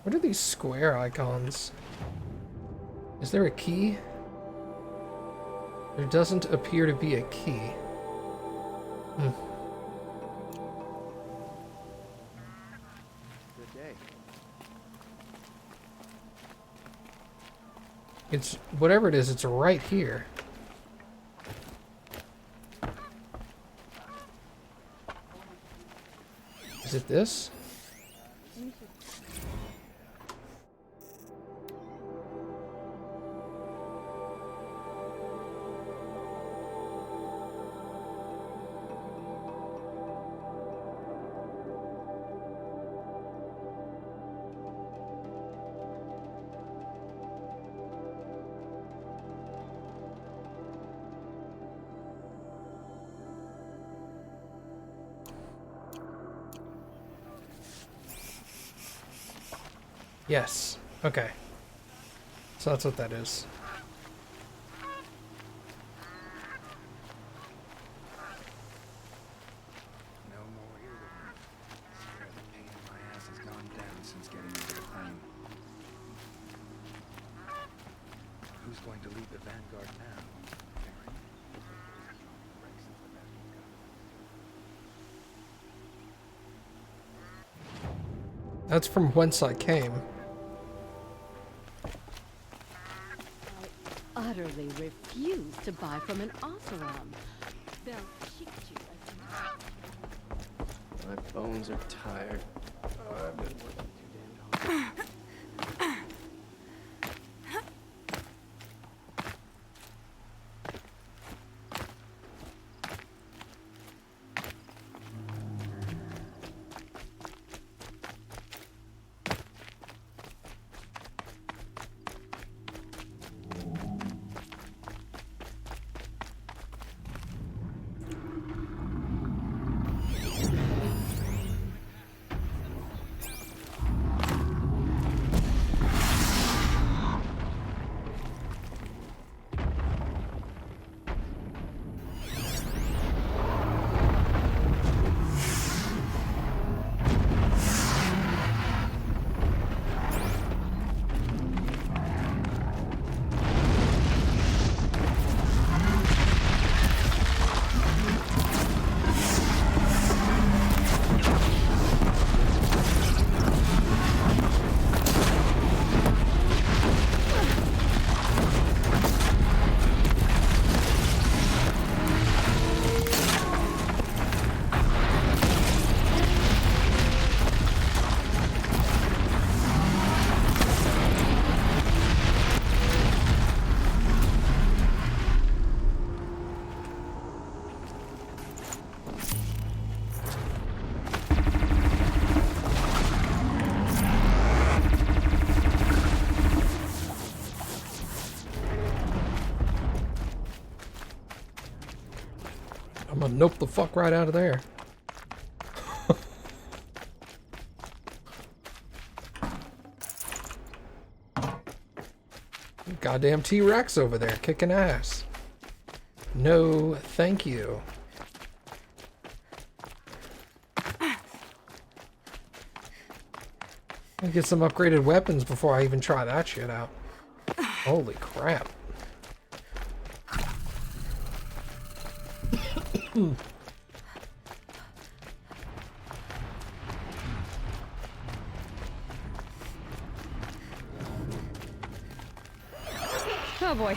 What are these square icons? Is there a key? There doesn't appear to be a key. Hmm. Good day. It's whatever it is, it's right here. Is it this? Yes. Okay. So that's what that is. No more earworm. Swear the pain in my ass has gone down since getting into the plane. Who's going to lead the vanguard now? That's from whence I came. I utterly refuse to buy from an Oseram. They'll cheat you as My bones are tired. Oh, I've been working too damn hard. I'm gonna nope the fuck right out of there. Goddamn T-Rex over there kicking ass. No, thank you. I'll get some upgraded weapons before I even try that shit out. Holy crap. Oh boy.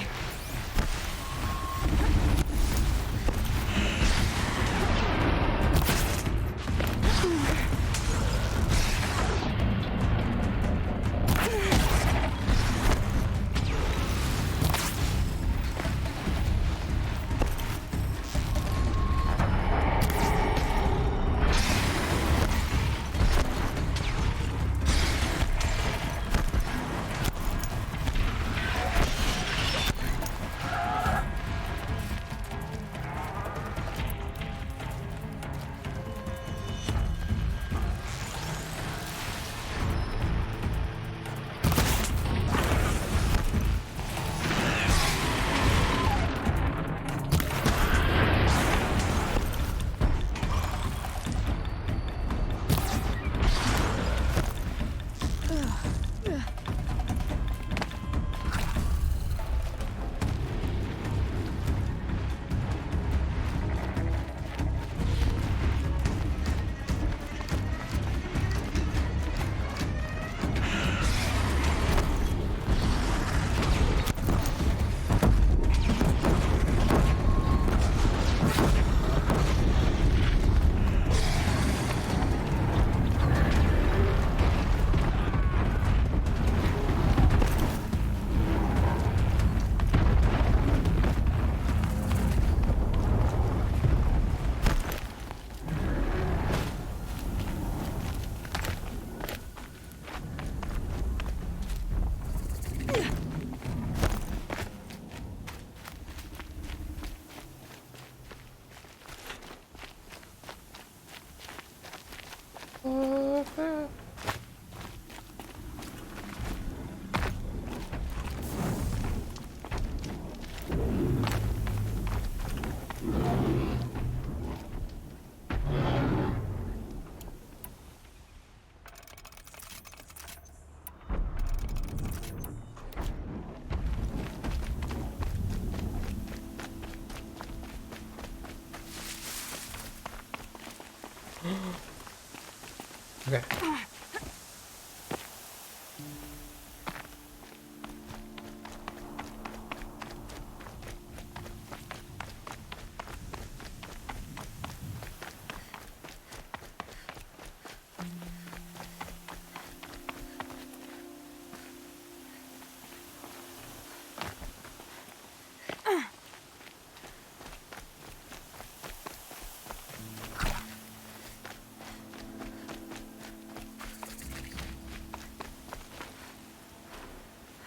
Okay.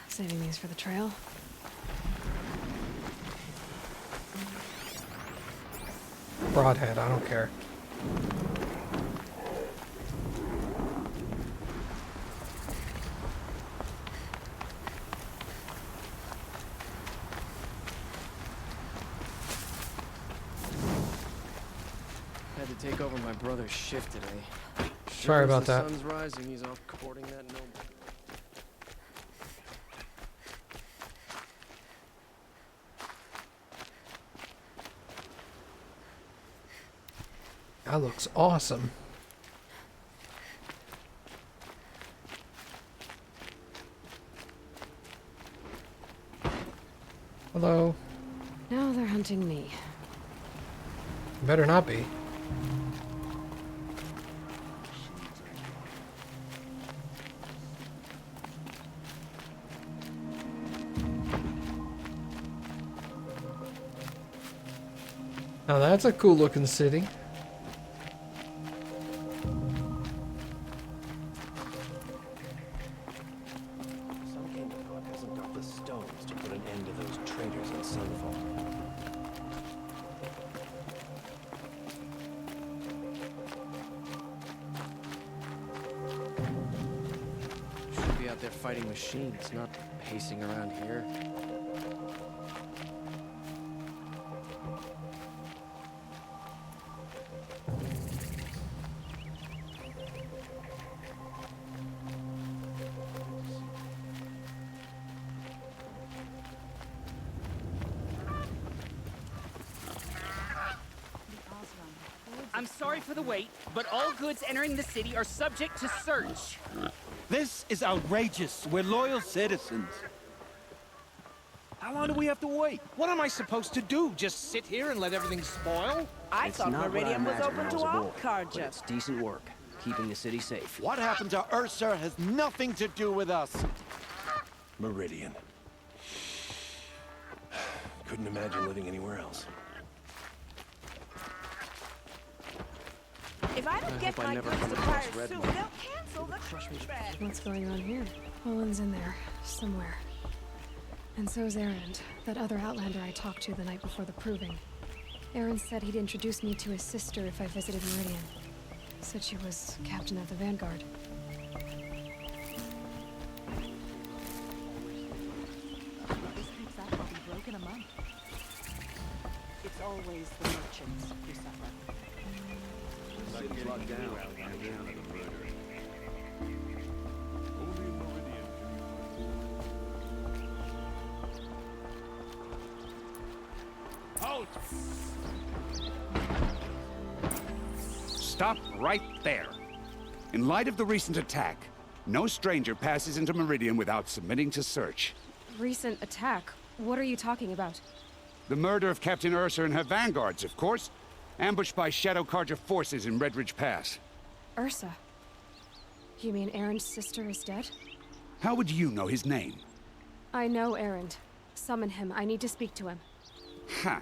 Saving these for the trail. Broadhead, I don't care. Had to take over my brother's shift today. Sorry about that. The sun's rising, he's off courting that noble. That looks awesome. Hello. Now they're hunting me. Better not be. Now that's a cool looking city. Some kingdom god hasn't got the stones to put an end to those traitors in Sunfall. Should be out there fighting machines, not pacing around here. I'm sorry for the wait, but all goods entering the city are subject to search. This is outrageous. We're loyal citizens. How long do we have to wait? What am I supposed to do? Just sit here and let everything spoil? I It's thought not what I Meridian was imagined open when I to was a all boy, but Carja. it's decent work, keeping the city safe. What happened to Ursa has nothing to do with us. Meridian. Couldn't imagine living anywhere else. If I don't get hope I my never goods come to across Fire Red soon, Mine. they'll cancel the contract. What's going on here? Owen's in there, somewhere. And so's Erend, that other Outlander I talked to the night before the proving. Erend said he'd introduce me to his sister if I visited Meridian. Said she was captain of the Vanguard. This keeps up, I'll be broke in a month. It's always the merchants who suffer. Stop right there. In light of the recent attack, no stranger passes into Meridian without submitting to search. Recent attack? What are you talking about? The murder of Captain Ursa and her vanguards, of course. Ambushed by Shadow Carja forces in Redridge Pass. Ursa? You mean Erend's sister is dead? How would you know his name? I know Erend. Summon him. I need to speak to him. Ha!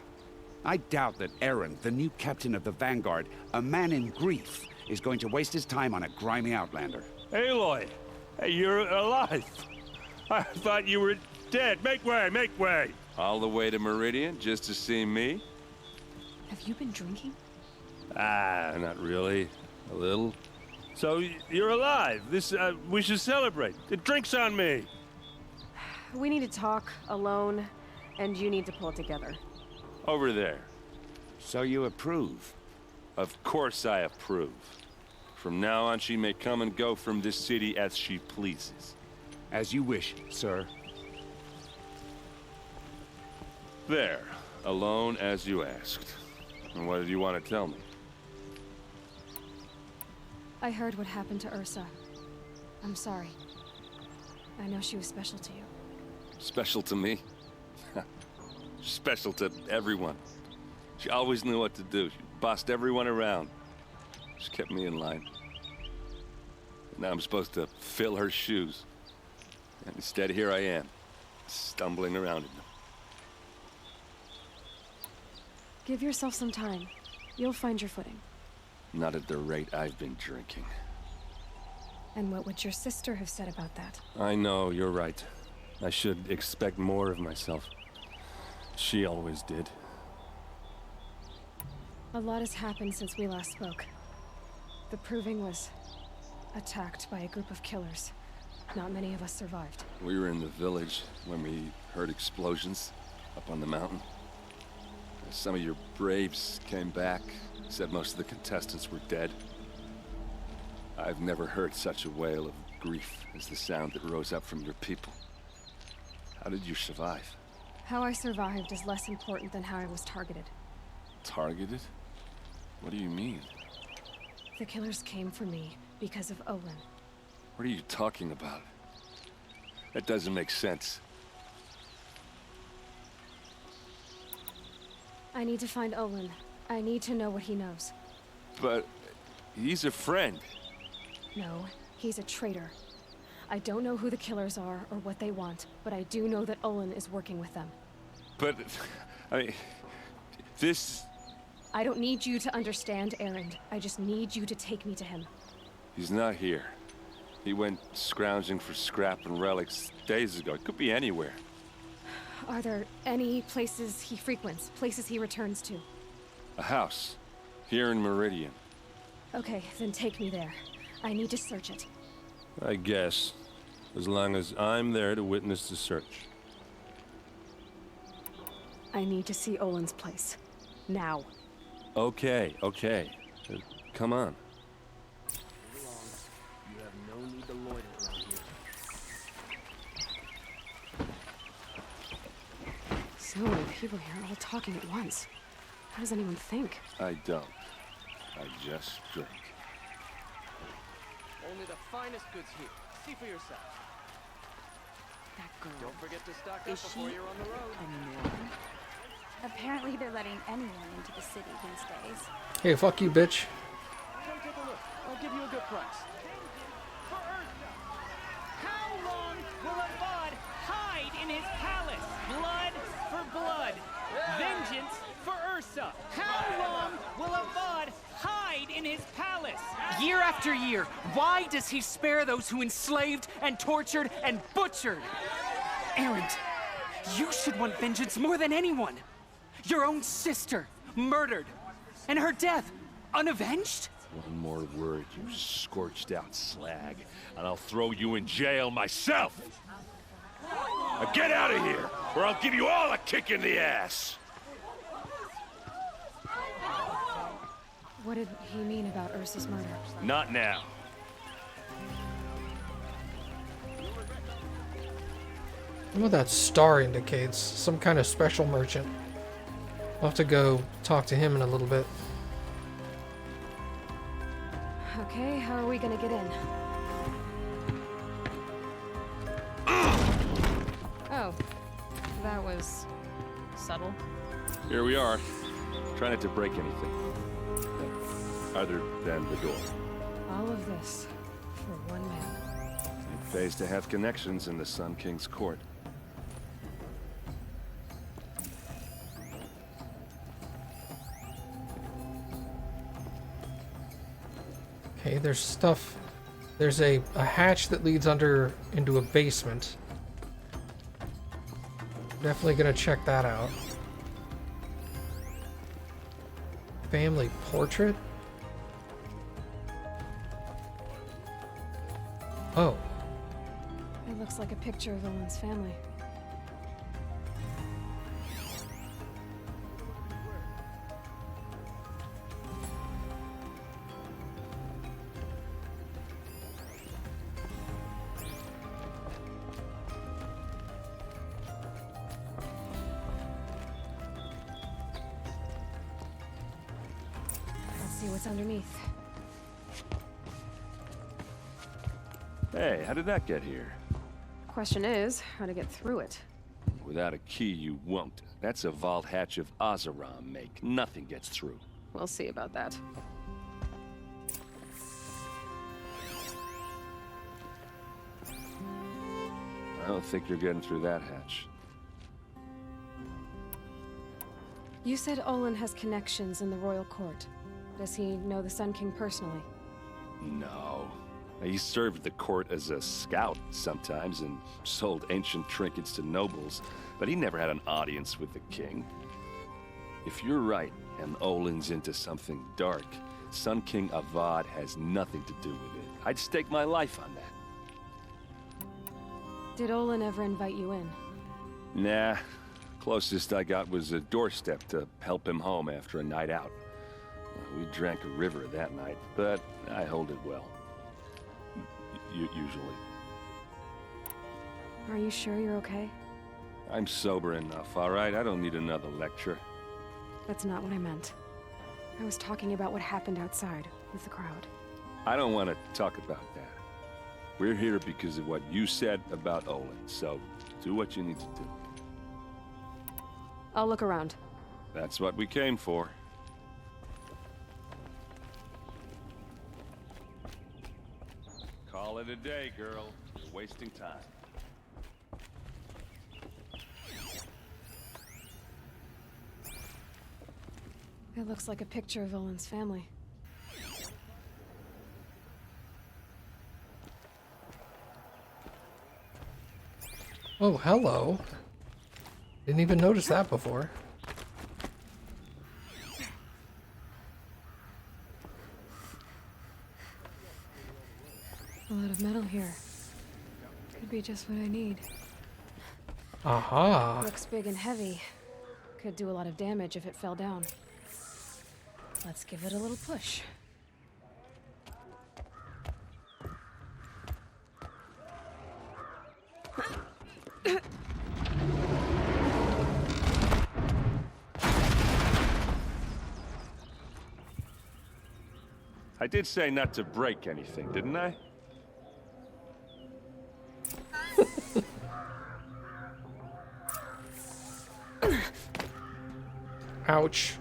I doubt that Erend, the new captain of the Vanguard, a man in grief, is going to waste his time on a grimy outlander. Aloy! Hey, you're alive! I thought you were dead. Make way, make way! All the way to Meridian just to see me? Have you been drinking? Ah, not really. A little. So, you're alive. We should celebrate. The drink's on me. We need to talk, alone, and you need to pull it together. Over there. So you approve? Of course I approve. From now on, she may come and go from this city as she pleases. As you wish, sir. There. Alone as you asked. And what did you want to tell me? I heard what happened to Ursa. I'm sorry. I know she was special to you. Special to me? Special to everyone. She always knew what to do. She bossed everyone around. She kept me in line. Now I'm supposed to fill her shoes. And instead, here I am, stumbling around in them. Give yourself some time. You'll find your footing. Not at the rate I've been drinking. And what would your sister have said about that? I know, you're right. I should expect more of myself. She always did. A lot has happened since we last spoke. The Proving was attacked by a group of killers. Not many of us survived. We were in the village when we heard explosions up on the mountain. Some of your braves came back, said most of the contestants were dead. I've never heard such a wail of grief as the sound that rose up from your people. How did you survive? How I survived is less important than how I was targeted. Targeted? What do you mean? The killers came for me because of Olin. What are you talking about? That doesn't make sense. I need to find Olin. I need to know what he knows. But he's a friend. No, he's a traitor. I don't know who the killers are or what they want, but I do know that Olin is working with them. But, I mean, this... I don't need you to understand, Erend. I just need you to take me to him. He's not here. He went scrounging for scrap and relics days ago. It could be anywhere. Are there any places he frequents, places he returns to? A house. Here in Meridian. Okay, then take me there. I need to search it. I guess. As long as I'm there to witness the search. I need to see Olin's place. Now. Okay, okay. Come on. You have no need to loiter around here. So many people here, all talking at once. How does anyone think? I don't. I just drink. Only the finest goods here. See for yourself. That girl. Don't forget to stock up Is before she you're on the road. anymore? Apparently they're letting anyone into the city these days. Hey, fuck you, bitch. Come take a look. I'll give you a good price. How long will Avad hide in his palace? Blood for blood. Vengeance for Ursa. How long will Avad hide in his palace? Year after year, why does he spare those who enslaved and tortured and butchered? Erend, you should want vengeance more than anyone. Your own sister, murdered, and her death, unavenged? One more word, you scorched out slag, and I'll throw you in jail myself! Now get out of here, or I'll give you all a kick in the ass! What did he mean about Ursa's murder? Not now. What that star indicates? Some kind of special merchant. I'll have to go talk to him in a little bit. Okay, how are we gonna get in? Oh, that was subtle. Here we are. Try not to break anything. Other than the door. All of this for one man. It pays to have connections in the Sun King's court. Okay, there's stuff. There's a hatch that leads under into a basement. Definitely gonna check that out. Family portrait? Oh. It looks like a picture of Olin's family. Let's see what's underneath. Hey, how did that get here? Question is, how to get through it. Without a key, you won't. That's a vault hatch of Azeram make. Nothing gets through. We'll see about that. I don't think you're getting through that hatch. You said Olin has connections in the royal court. Does he know the Sun King personally? No. He served the court as a scout sometimes and sold ancient trinkets to nobles, but he never had an audience with the king. If you're right, and Olin's into something dark, Sun King Avad has nothing to do with it. I'd stake my life on that. Did Olin ever invite you in? Nah. Closest I got was a doorstep to help him home after a night out. We drank a river that night, but I hold it well. Usually. Are you sure you're okay? I'm sober enough, all right? I don't need another lecture. That's not what I meant. I was talking about what happened outside with the crowd. I don't want to talk about that. We're here because of what you said about Olin, so do what you need to do. I'll look around. That's what we came for. Call it a day, girl. You're wasting time. It looks like a picture of Olin's family. Oh, hello. Didn't even notice that before. A lot of metal here. Could be just what I need. Aha. Looks big and heavy. Could do a lot of damage if it fell down. Let's give it a little push. I did say not to break anything, didn't I? Ouch.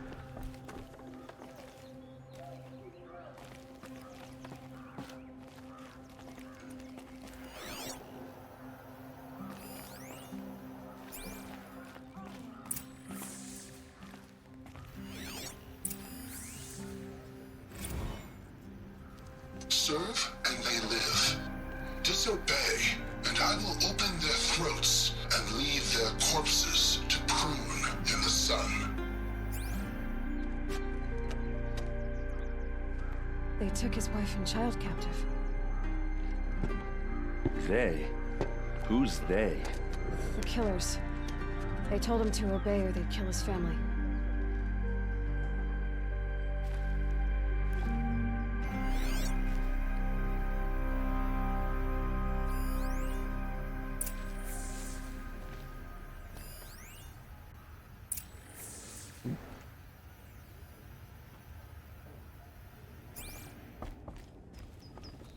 Serve and they live. Disobey, and I will open their throats and leave their corpses to prune in the sun. They took his wife and child captive. They? Who's they? The killers. They told him to obey or they'd kill his family.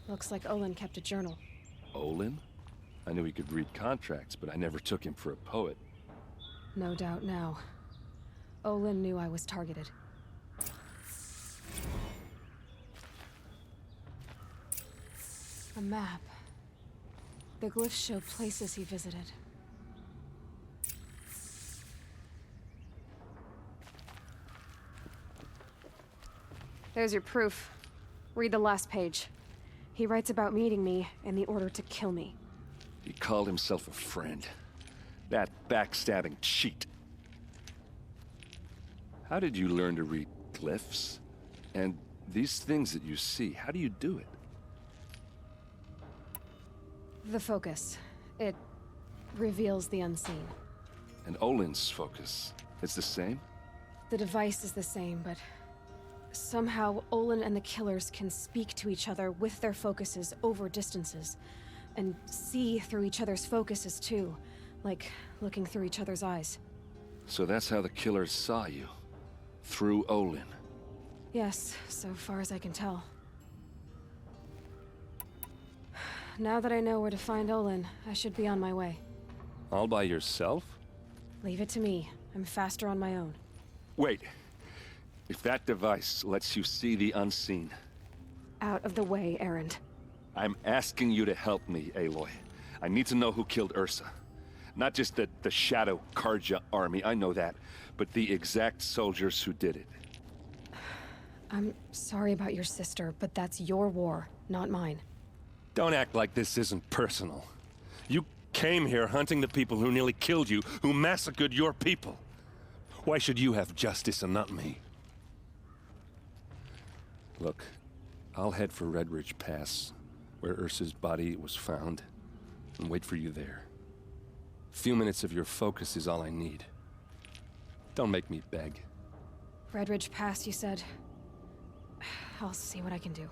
Looks like Olin kept a journal. Olin? I knew he could read contracts, but I never took him for a poet. No doubt now. Olin knew I was targeted. A map. The glyphs show places he visited. There's your proof. Read the last page. He writes about meeting me and the order to kill me. He called himself a friend. That backstabbing cheat. How did you learn to read glyphs? And these things that you see, how do you do it? The focus. It reveals the unseen. And Olin's focus, it's the same? The device is the same, but somehow Olin and the killers can speak to each other with their focuses over distances. And see through each other's focuses too. Like looking through each other's eyes. So that's how the killers saw you? Through Olin? Yes, so far as I can tell. now that I know where to find Olin, I should be on my way. All by yourself? Leave it to me. I'm faster on my own. Wait. If that device lets you see the unseen... Out of the way, Erend. I'm asking you to help me, Aloy. I need to know who killed Ursa. Not just the Shadow Karja army, I know that, but the exact soldiers who did it. I'm sorry about your sister, but that's your war, not mine. Don't act like this isn't personal. You came here hunting the people who nearly killed you, who massacred your people. Why should you have justice and not me? Look, I'll head for Red Ridge Pass, where Ursa's body was found, and wait for you there. A few minutes of your focus is all I need. Don't make me beg. Red Ridge Pass, you said. I'll see what I can do.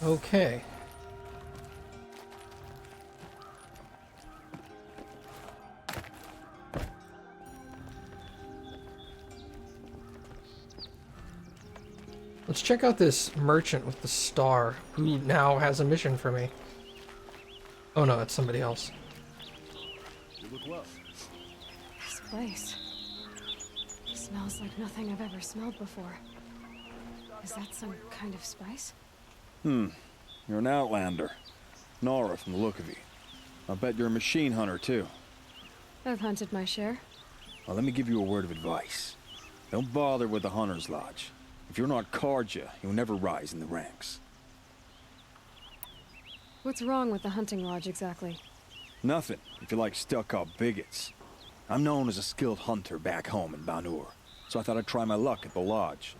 Okay. Let's check out this merchant with the star, who now has a mission for me. Oh no, it's somebody else. You look well. This place smells like nothing I've ever smelled before. Is that some kind of spice? You're an outlander. Nora from the look of you. I bet you're a machine hunter too. I've hunted my share. Well, let me give you a word of advice. Don't bother with the Hunter's Lodge. If you're not Karja, you'll never rise in the ranks. What's wrong with the hunting lodge exactly? Nothing, if you like stuck-up bigots. I'm known as a skilled hunter back home in Banur, so I thought I'd try my luck at the lodge.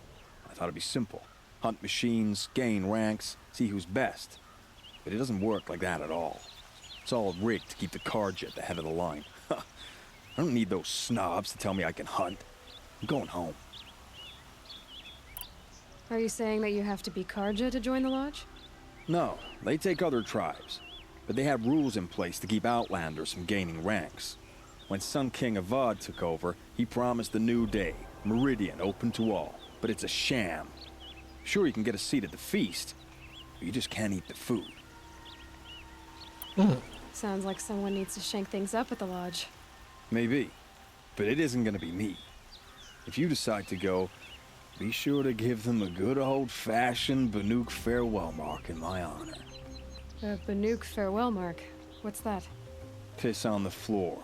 I thought it'd be simple. Hunt machines, gain ranks, see who's best. But it doesn't work like that at all. It's all rigged to keep the Karja at the head of the line. I don't need those snobs to tell me I can hunt. I'm going home. Are you saying that you have to be Karja to join the lodge? No, they take other tribes. But they have rules in place to keep outlanders from gaining ranks. When Sun King Avad took over, he promised a new day, Meridian open to all. But it's a sham. Sure, you can get a seat at the feast, but you just can't eat the food. Sounds like someone needs to shank things up at the lodge. Maybe, but it isn't gonna be me. If you decide to go, be sure to give them a good old-fashioned Banuk farewell mark in my honor. A Banuk farewell mark? What's that? Piss on the floor.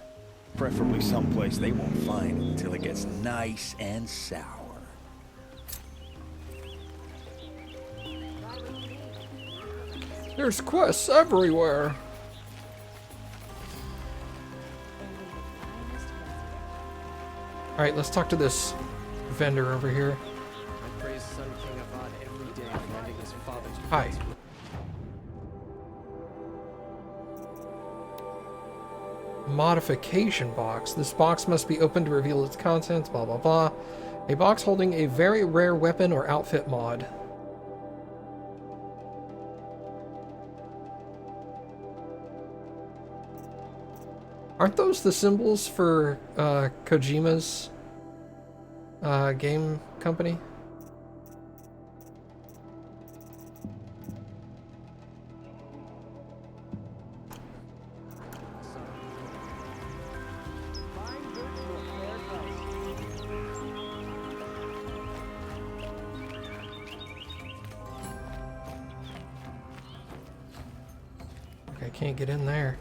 Preferably someplace they won't find it until it gets nice and sour. There's quests everywhere. Alright, let's talk to this vendor over here. I praise Sun King Avad every day for ending his father's Hi. Modification box. This box must be opened to reveal its contents, blah blah blah. A box holding a very rare weapon or outfit mod. Aren't those the symbols for Kojima's game company? Okay, I can't get in there.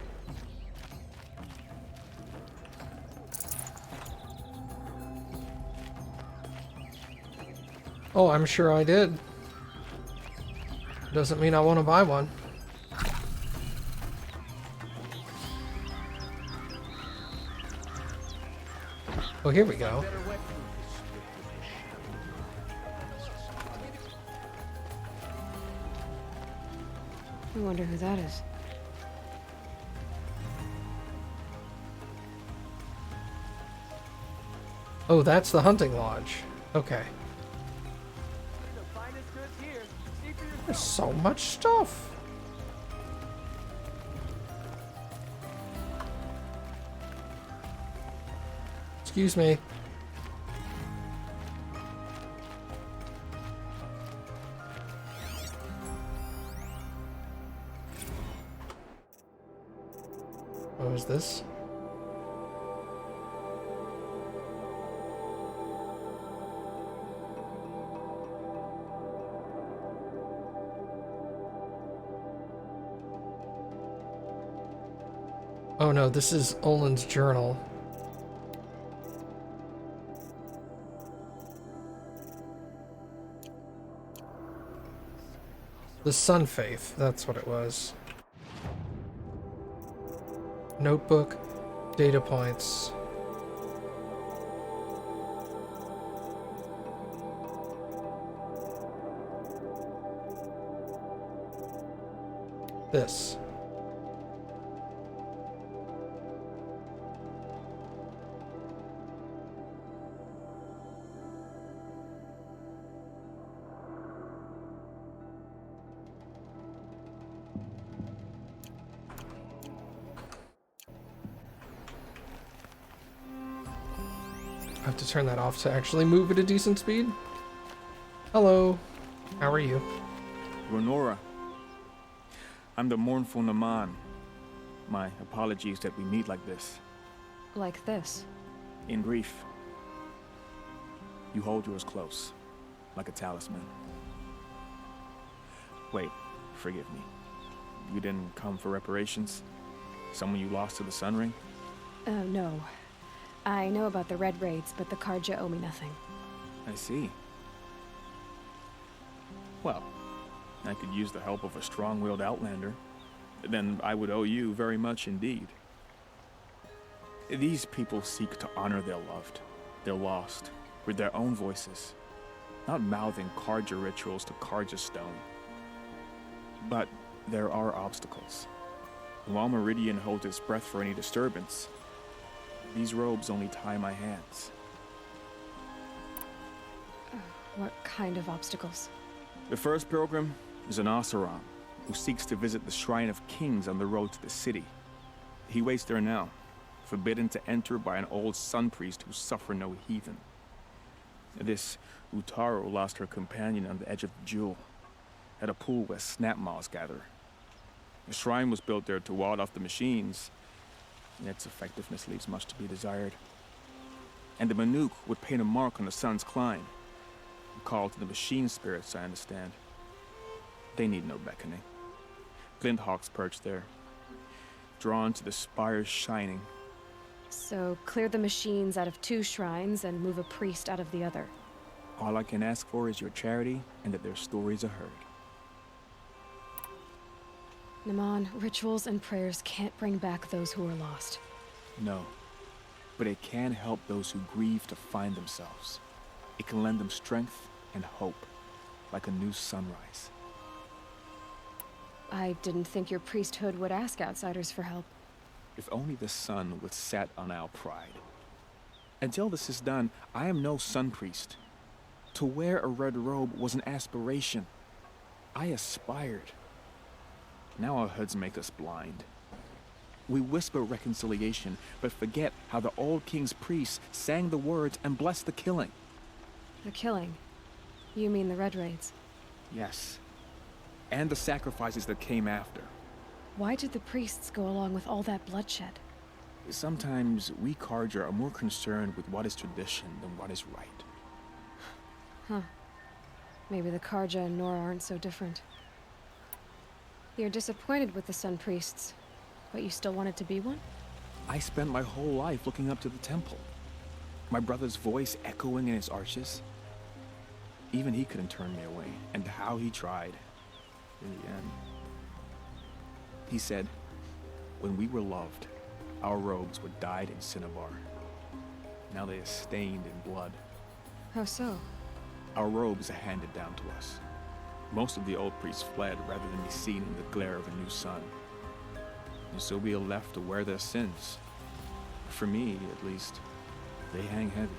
Oh, I'm sure I did. Doesn't mean I want to buy one. Oh, here we go. I wonder who that is. Oh, that's the hunting lodge. Okay. There's so much stuff. Excuse me. What was this? Oh no, this is Olin's journal. The Sun Faith, that's what it was. Notebook, data points. This. I have to turn that off to actually move at a decent speed. Hello. How are you? Renora. I'm the mournful Naman. My apologies that we meet like this. Like this? In grief. You hold yours close, like a talisman. Wait, forgive me. You didn't come for reparations? Someone you lost to the Sun Ring? No. I know about the Red Raids, but the Karja owe me nothing. I see. Well, I could use the help of a strong-willed outlander. Then I would owe you very much indeed. These people seek to honor their loved, their lost, with their own voices, not mouthing Karja rituals to Karja stone. But there are obstacles. While Meridian holds its breath for any disturbance, these robes only tie my hands. What kind of obstacles? The first pilgrim is an Oseram who seeks to visit the Shrine of Kings on the road to the city. He waits there now, forbidden to enter by an old sun priest who suffer no heathen. This Utaro lost her companion on the edge of the jewel, at a pool where snap moths gather. The shrine was built there to ward off the machines, and its effectiveness leaves much to be desired. And the Manuk would paint a mark on the sun's climb, a call to the machine spirits, I understand. They need no beckoning. Glint hawks perch there, drawn to the spire's shining. So, clear the machines out of 2 shrines and move a priest out of the other. All I can ask for is your charity and that their stories are heard. Naman, rituals and prayers can't bring back those who are lost. No, but it can help those who grieve to find themselves. It can lend them strength and hope, like a new sunrise. I didn't think your priesthood would ask outsiders for help. If only the sun would set on our pride. Until this is done, I am no sun priest. To wear a red robe was an aspiration. I aspired. Now our hoods make us blind. We whisper reconciliation, but forget how the old king's priests sang the words and blessed the killing. The killing? You mean the Red Raids? Yes. And the sacrifices that came after. Why did the priests go along with all that bloodshed? Sometimes we Karja are more concerned with what is tradition than what is right. Huh. Maybe the Karja and Nora aren't so different. You're disappointed with the Sun Priests, but you still wanted to be one? I spent my whole life looking up to the temple. My brother's voice echoing in its arches. Even he couldn't turn me away, and how he tried. In the end. He said, when we were loved, our robes were dyed in cinnabar. Now they are stained in blood. How so? Our robes are handed down to us. Most of the old priests fled rather than be seen in the glare of a new sun. And so we are left to wear their sins. For me, at least, they hang heavy.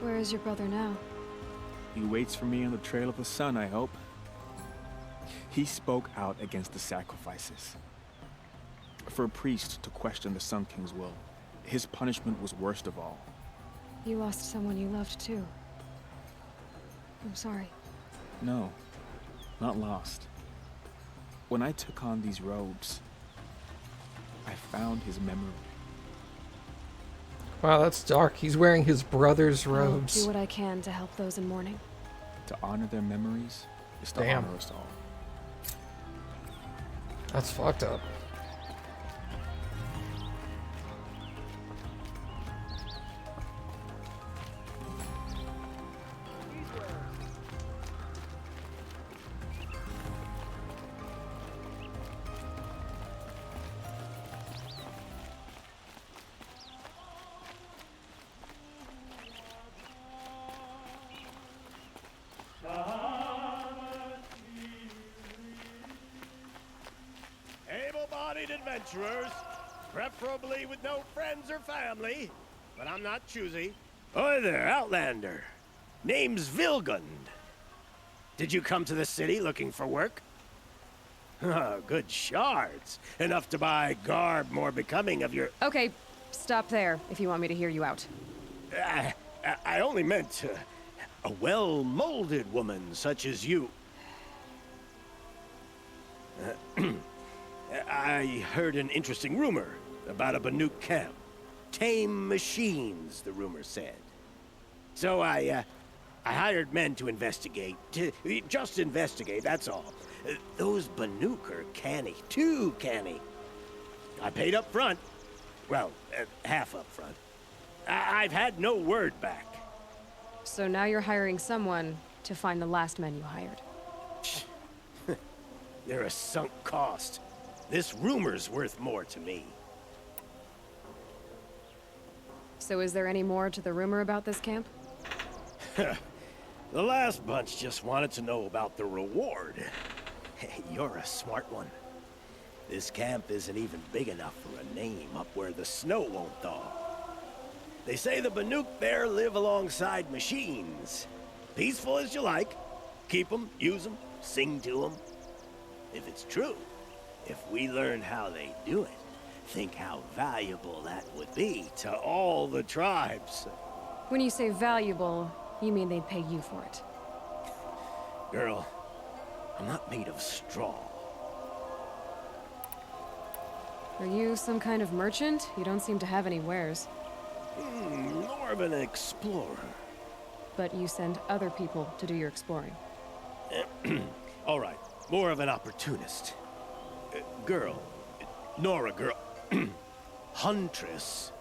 Where is your brother now? He waits for me on the trail of the sun, I hope. He spoke out against the sacrifices. For a priest to question the Sun King's will, his punishment was worst of all. You lost someone you loved too. I'm sorry. No, not lost. When I took on these robes, I found his memory. Wow, that's dark. He's wearing his brother's I'll robes. do what I can to help those in mourning. To honor their memories is to Damn. honor us all. That's fucked up. Able-bodied adventurers, preferably with no friends or family, but I'm not choosy. Oi there, Outlander. Name's Vilgund. Did you come to the city looking for work? Good shards. Enough to buy garb more becoming of your... Okay, stop there if you want me to hear you out. I only meant a well-molded woman such as you. I heard an interesting rumor about a Banuk camp. Tame machines, the rumor said. So I hired men to investigate. Just investigate, that's all. Those Banuk are canny, too canny. I paid up front. Well, half up front. I've had no word back. So now you're hiring someone to find the last men you hired. They're a sunk cost. This rumor's worth more to me. So is there any more to the rumor about this camp? The last bunch just wanted to know about the reward. You're a smart one. This camp isn't even big enough for a name up where the snow won't thaw. They say the Banuk there live alongside machines. Peaceful as you like. Keep them, use them, sing to them. If it's true, if we learn how they do it, think how valuable that would be to all the tribes. When you say valuable, you mean they'd pay you for it. Girl, I'm not made of straw. Are you some kind of merchant? You don't seem to have any wares. More of an explorer. But you send other people to do your exploring. All right, more of an opportunist. Girl, Nora girl, huntress.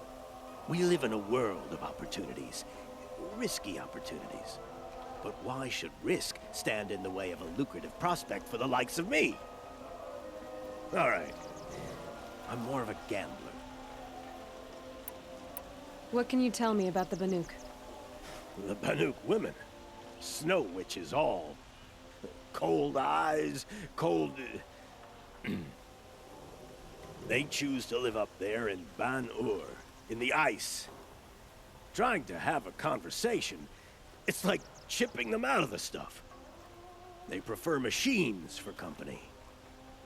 We live in a world of opportunities. Risky opportunities. But why should risk stand in the way of a lucrative prospect for the likes of me? All right. I'm more of a gambler. What can you tell me about the Banuk? The Banuk women. Snow witches all. Cold eyes, cold... They choose to live up there in Ban-Ur, in the ice. Trying to have a conversation, it's like chipping them out of the stuff. They prefer machines for company.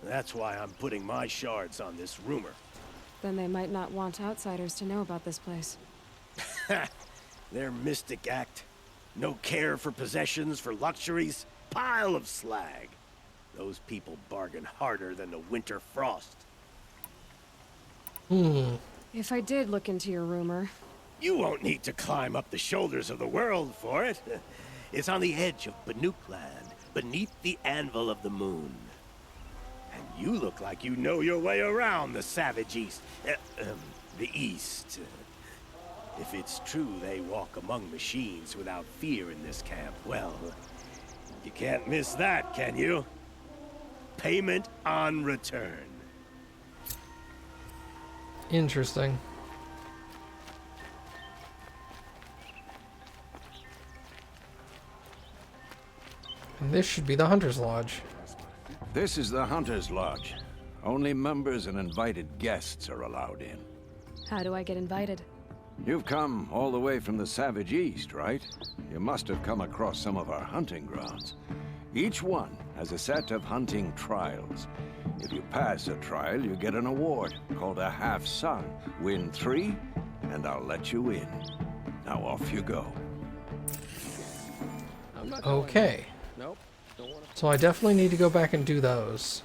That's why I'm putting my shards on this rumor. Then they might not want outsiders to know about this place. Their mystic act. No care for possessions, for luxuries. Pile of slag. Those people bargain harder than the winter frost. If I did look into your rumor... You won't need to climb up the shoulders of the world for it. It's on the edge of Banuk land, beneath the anvil of the moon. And you look like you know your way around the savage east. The east. If it's true they walk among machines without fear in this camp, well, you can't miss that, can you? Payment on return. Interesting. And this should be the Hunter's Lodge. This is the Hunter's Lodge. Only members and invited guests are allowed in. How do I get invited? You've come all the way from the Savage East, right? You must have come across some of our hunting grounds. Each one has a set of hunting trials. If you pass a trial, you get an award called a half-sun. Win 3, and I'll let you in. Now off you go. Okay. Nope. Don't want to. So I definitely need to go back and do those.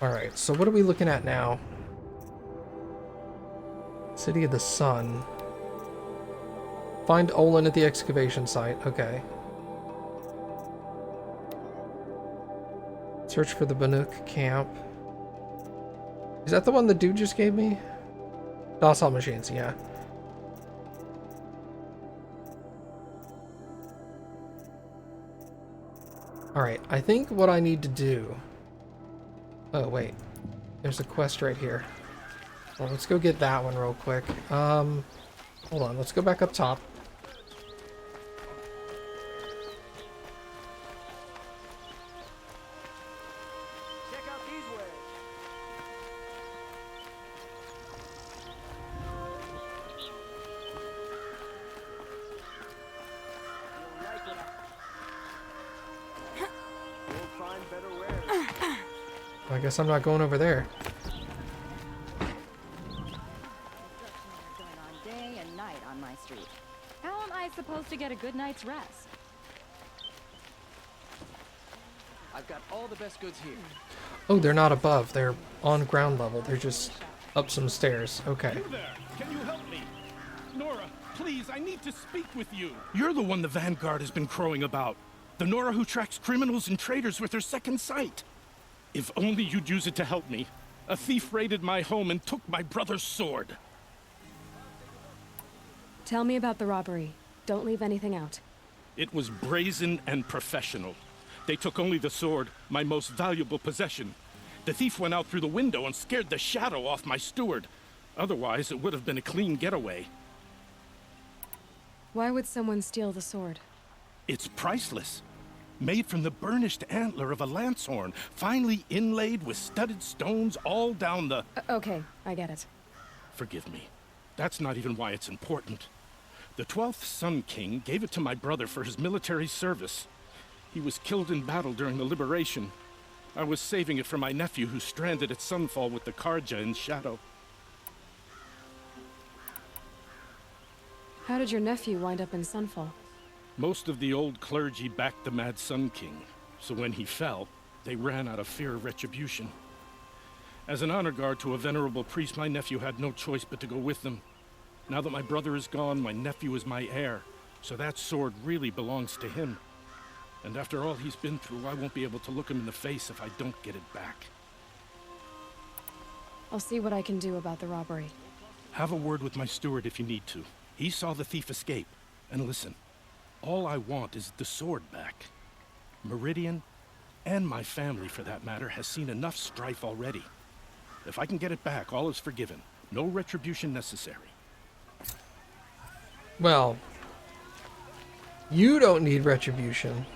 Alright, so what are we looking at now? City of the Sun. Find Olin at the excavation site. Okay. Search for the Banuk camp. Is that the one the dude just gave me? Docile machines, yeah. Alright, I think what I need to do... Oh, wait. There's a quest right here. Well, let's go get that one real quick. Hold on, let's go back up top. Check out these wares. You'll like what you'll find better wares. I guess I'm not going over there. Going on day and night on my street. How am I supposed to get a good night's rest? I've got all the best goods here. Oh, they're not above. They're on ground level. They're just up some stairs. Okay. You there! Can you help me? Nora, please, I need to speak with you. You're the one the Vanguard has been crowing about. The Nora who tracks criminals and traitors with her second sight. If only you'd use it to help me. A thief raided my home and took my brother's sword. Tell me about the robbery. Don't leave anything out. It was brazen and professional. They took only the sword, my most valuable possession. The thief went out through the window and scared the shadow off my steward. Otherwise, it would have been a clean getaway. Why would someone steal the sword? It's priceless. Made from the burnished antler of a lancehorn, finely inlaid with studded stones all down the... Okay, I get it. Forgive me. That's not even why it's important. The 12th Sun King gave it to my brother for his military service. He was killed in battle during the liberation. I was saving it for my nephew who's stranded at Sunfall with the Karja in shadow. How did your nephew wind up in Sunfall? Most of the old clergy backed the Mad Sun King, so when he fell, they ran out of fear of retribution. As an honor guard to a venerable priest, my nephew had no choice but to go with them. Now that my brother is gone, my nephew is my heir, so that sword really belongs to him. And after all he's been through, I won't be able to look him in the face if I don't get it back. I'll see what I can do about the robbery. Have a word with my steward if you need to. He saw the thief escape. And listen, all I want is the sword back. Meridian, and my family for that matter, has seen enough strife already. If I can get it back, all is forgiven. No retribution necessary. Well, you don't need retribution.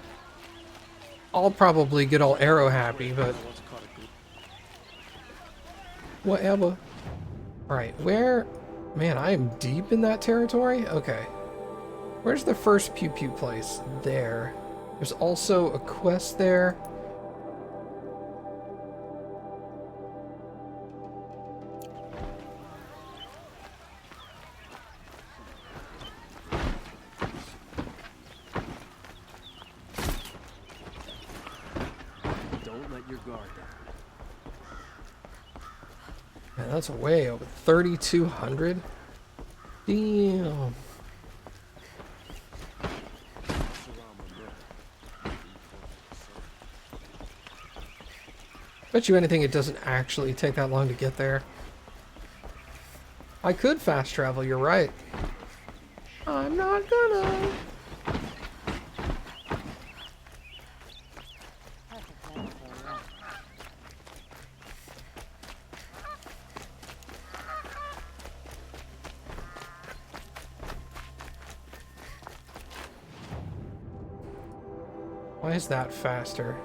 I'll probably get all arrow happy, but whatever. Alright, where... Man, I am deep in that territory? Okay. Where's the first pew pew place? There. There's also a quest there. Don't let your guard down. Man, that's way over 3,200. Damn. Bet you anything it doesn't actually take that long to get there. I could fast travel, you're right. I'm not gonna. Why is that faster?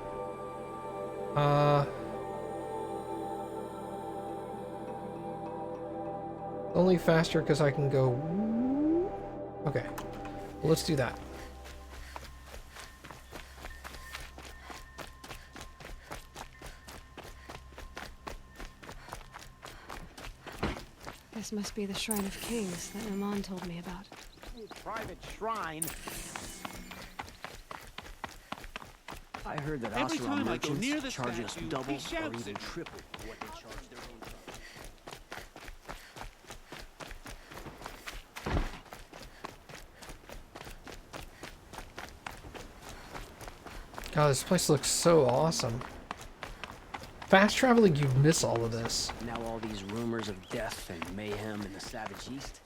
Only faster because I can go... Okay. Well, let's do that. This must be the Shrine of Kings that Naman told me about. Private shrine. I heard that Every time AwesomeMattG I go near the merchants charge us statue, double he or shouts even it. triple God, this place looks so awesome. Fast traveling, you'd miss all of this. Now all these rumors of death and mayhem in the Savage East.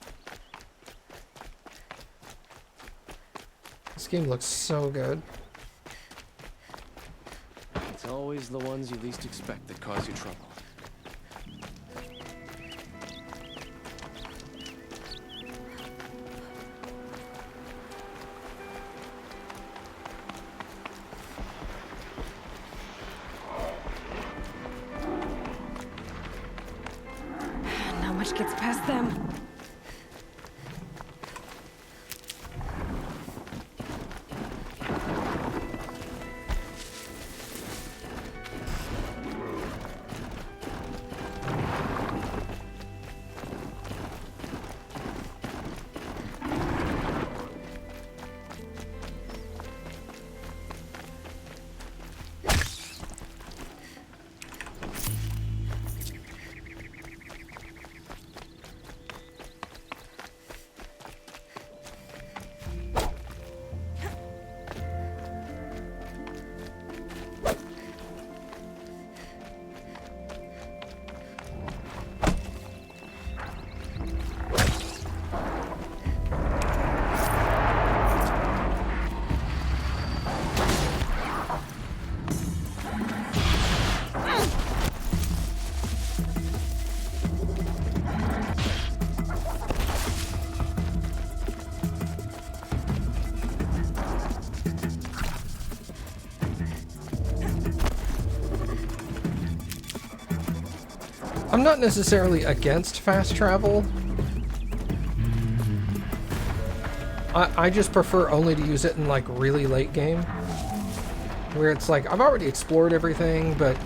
This game looks so good. It's always the ones you least expect that cause you trouble. Not much gets past them. I'm not necessarily against fast travel. I just prefer only to use it in like really late game. Where it's like, I've already explored everything, but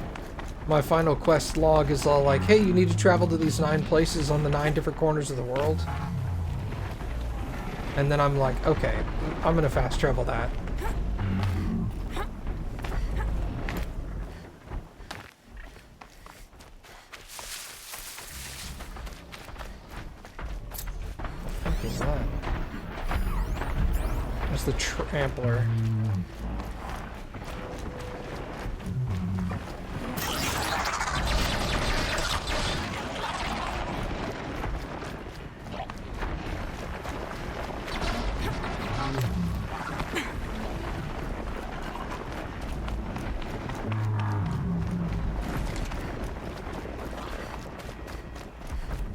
my final quest log is all like, hey, you need to travel to these 9 places on the 9 different corners of the world. And then I'm like, okay, I'm gonna fast travel that. What is that? That's the trampler.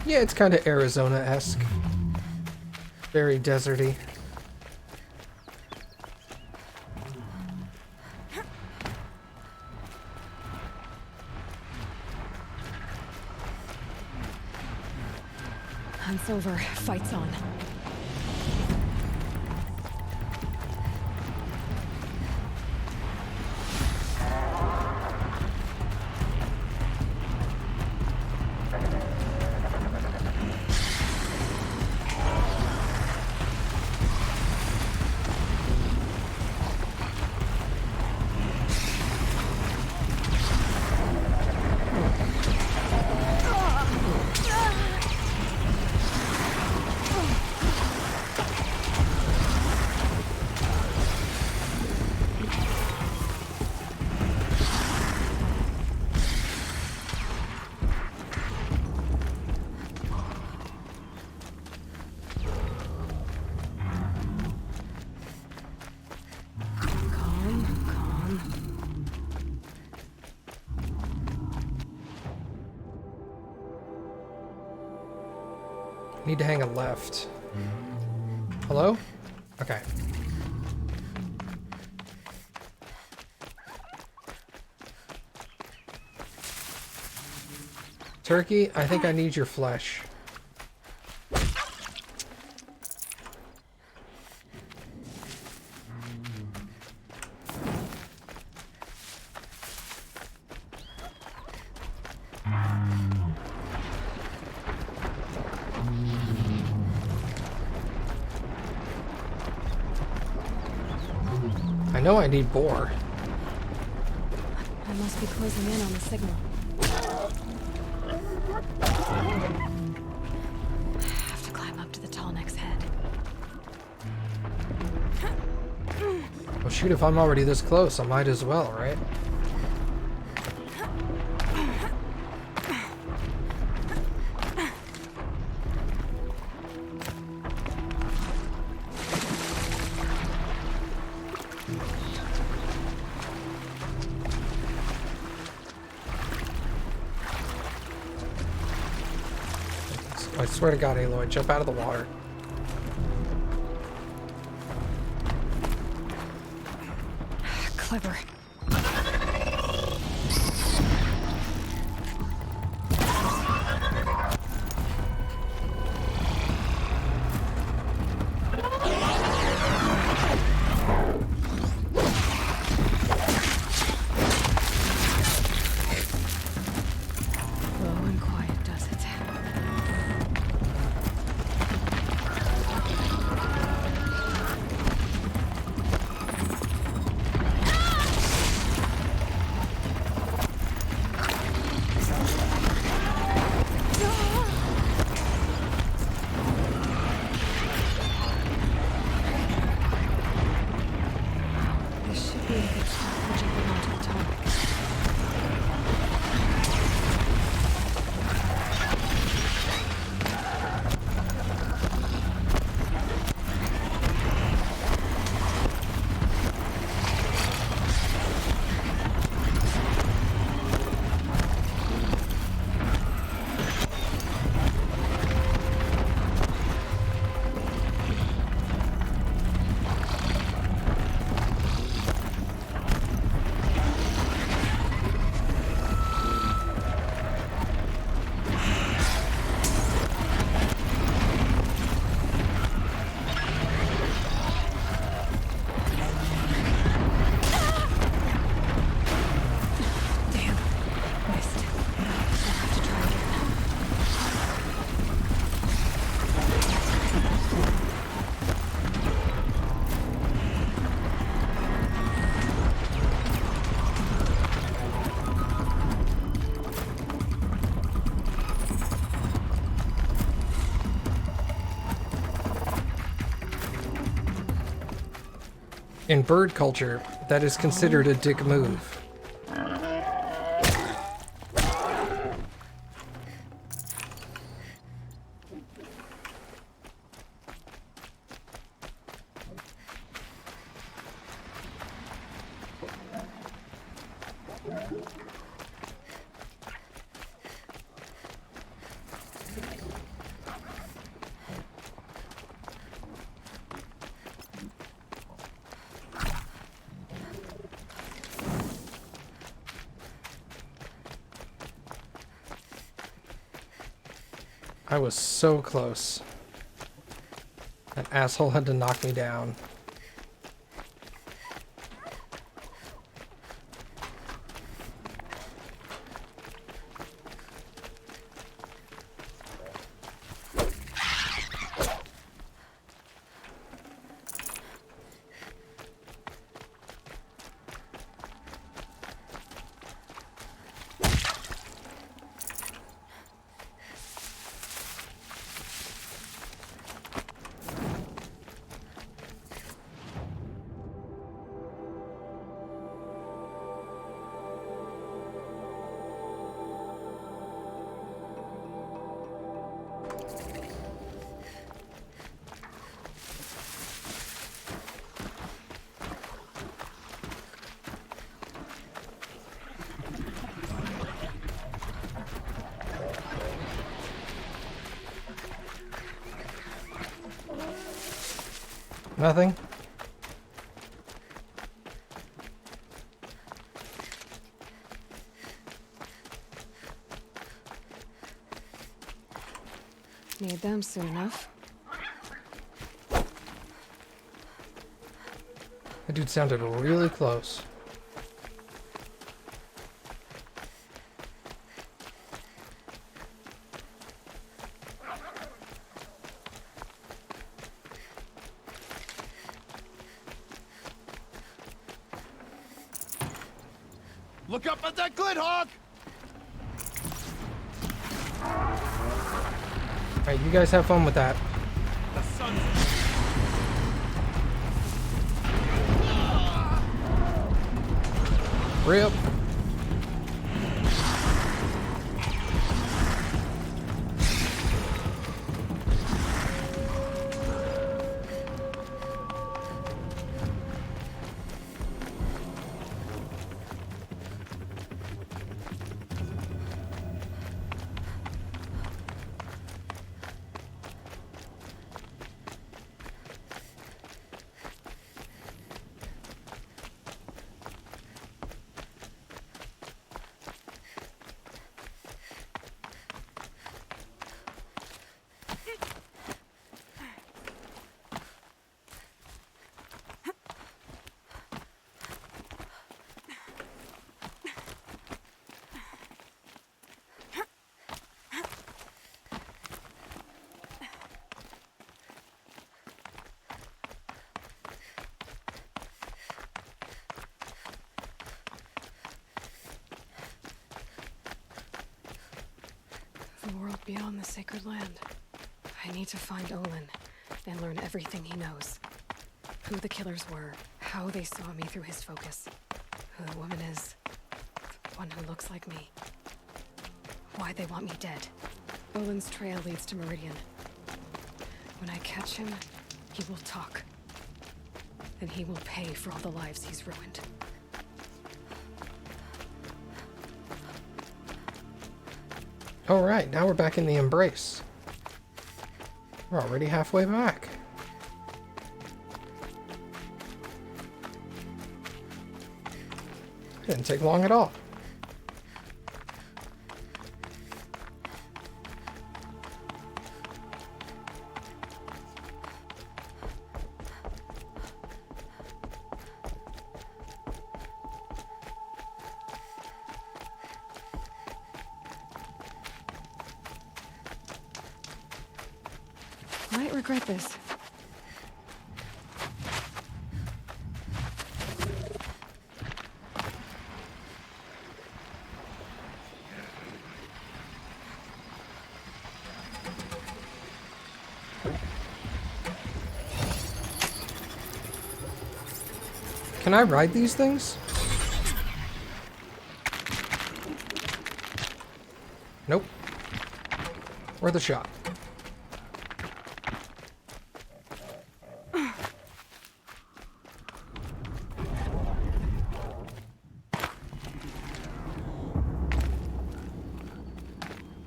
Yeah, it's kind of Arizona-esque. Very deserty. Hunt's over. Fight's on. Need to hang a left. Hello? Okay. Turkey, I think I need your flesh. I know I need boar. I must be closing in on the signal. I have to climb up to the tall neck's head. Well, shoot, if I'm already this close, I might as well, right? I swear to God, Aloy, jump out of the water. Clever. Slow and quiet does it. This should be a good spot for jumping onto the top. Damn. Missed. I'll have to try again. In bird culture, that is considered a dick move. I was so close. That asshole had to knock me down. Nothing? Need them soon enough. That dude sounded really close. Look up at that Glidhawk! Alright, you guys have fun with that. The sun's... Rip. The world beyond the sacred land. I need to find Olin and learn everything he knows. Who the killers were, how they saw me through his focus, who the woman is, the one who looks like me, why they want me dead. Olin's trail leads to Meridian. When I catch him, he will talk. And he will pay for all the lives he's ruined. Alright, now we're back in the Embrace. We're already halfway back. Didn't take long at all. Might regret this. Can I ride these things? Nope. Worth a shot.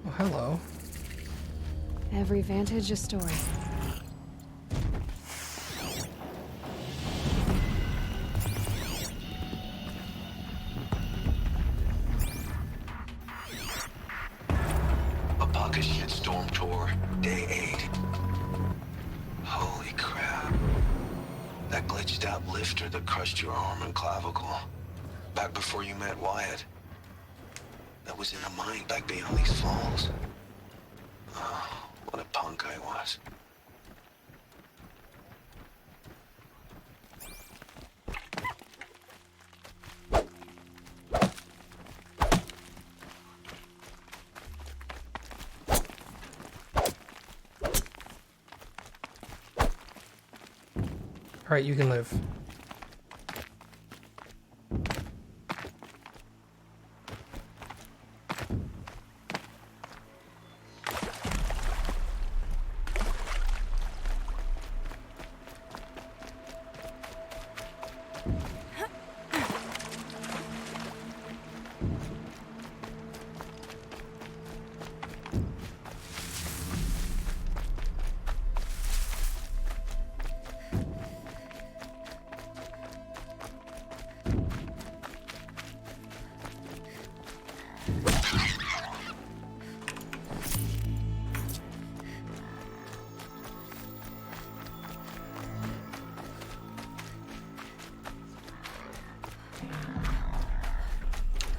Oh, hello. Every vantage a story. Bucket Shitstorm Tour, Day 8. Holy crap. That glitched out lifter that crushed your arm and clavicle. Back before you met Wyatt. That was in a mine back beyond these falls. Oh, what a punk I was. Alright, you can live.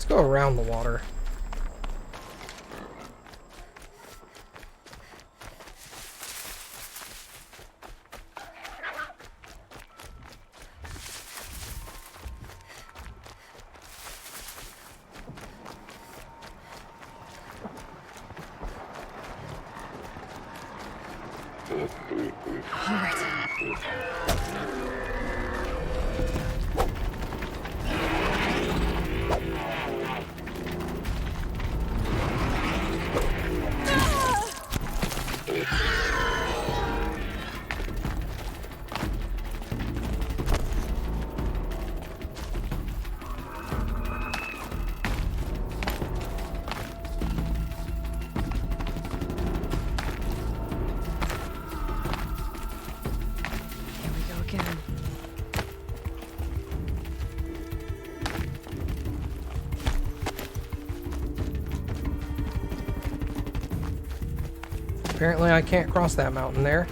Go around the water. All right. again. Apparently I can't cross that mountain there.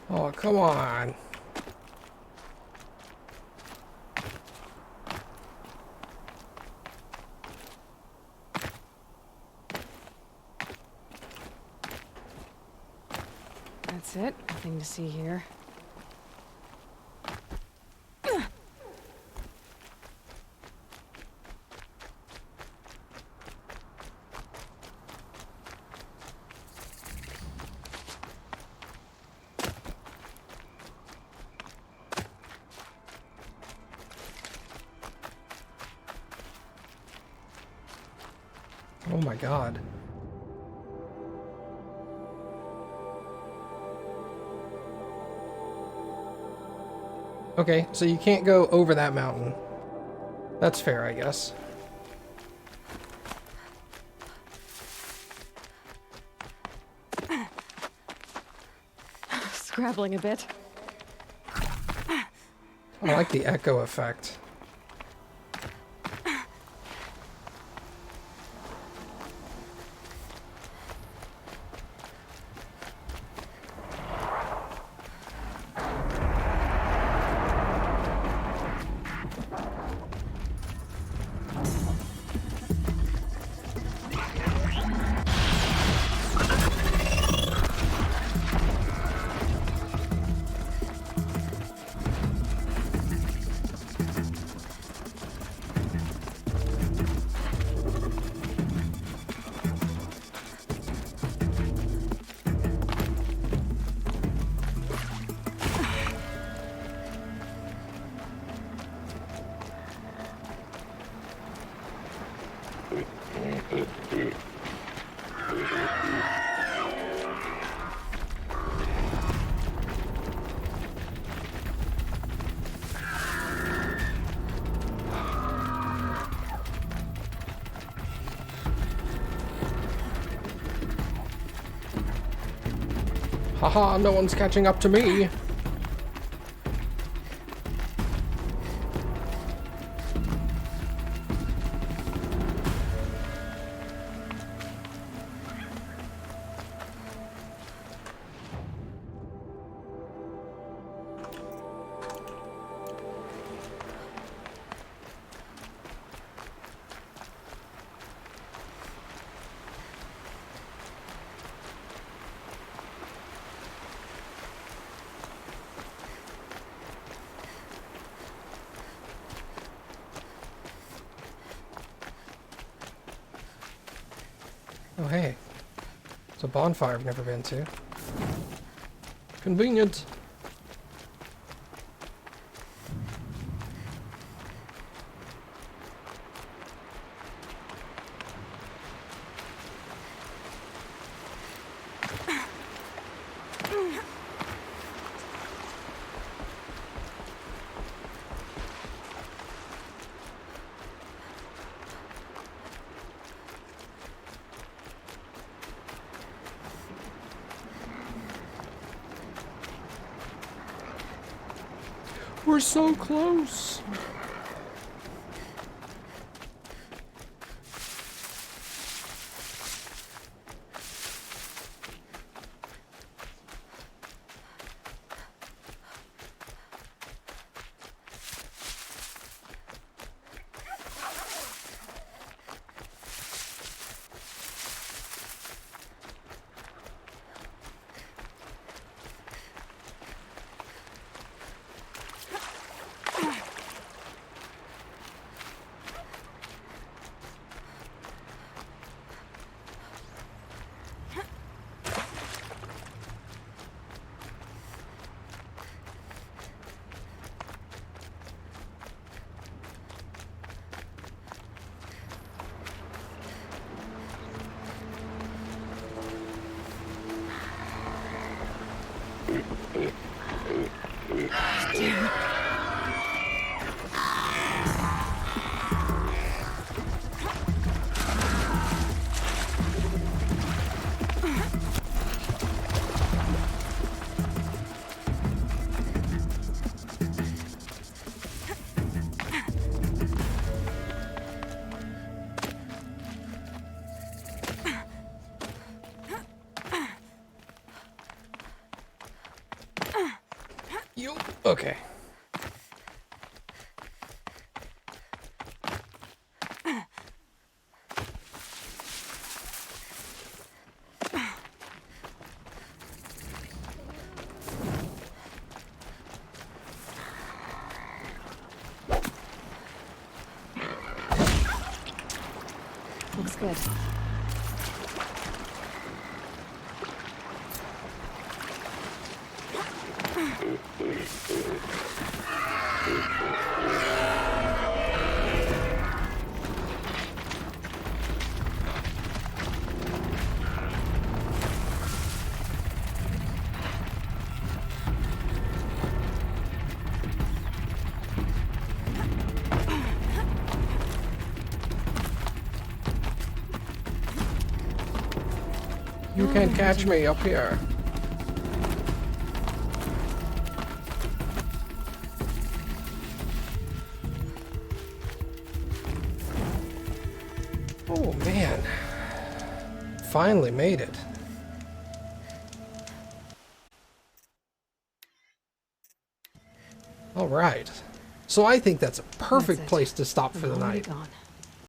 Oh, come on. That's it. Nothing to see here. Oh my god. Okay, so you can't go over that mountain. That's fair, I guess. Scrabbling a bit. I like the echo effect. Haha, no one's catching up to me. Oh, hey. It's a bonfire I've never been to. Convenient. We're so close. Okay. Looks good. You can't catch me up here. Oh man. Finally made it. All right. So I think that's a perfect place to stop for the I'm already night. gone.